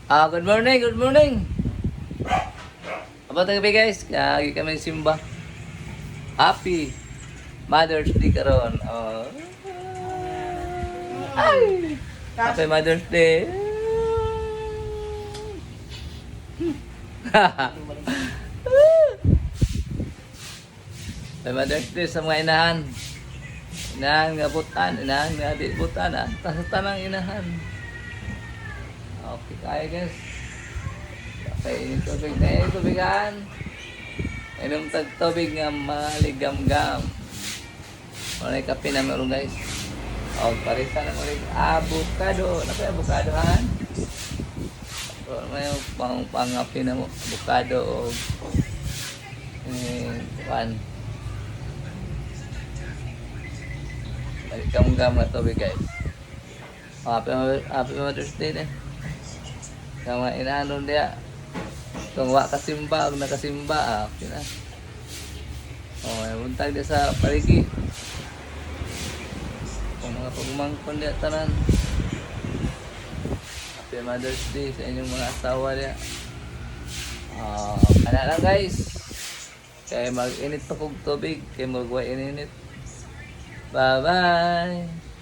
Good morning, good morning. Apa tagabi guys? Kagi kami simba. Happy Mother's Day karon. Oh. Ay! Happy Mother's Day. Happy Mother's Day sa mga inahan. Inahan nga butan, inahan nga di butan. Sa tanang inahan. Okay, kaya guys. Okay, inom tubig na yun, tubigan. Inom tubig nga maligam-gam. Wala yung kape na meron guys. O, parisa na ulit. Avocado. Ano kaya avocado han? So, may pangapi na mo. Avocado o pan. Maligam-gam na tubig guys. Happy Mother's Day din. Sa mga inaano niya. Kung wa kasimba, kung nakasimba, okay na. Buntag dia sa parigi. Kung mga pagmangkon dia tanan. Happy Mother's Day sa inyong mga asawa dia. Kana lang guys. Kaya mag-init pa kong tubig. Kaya magwa init. Bye-bye!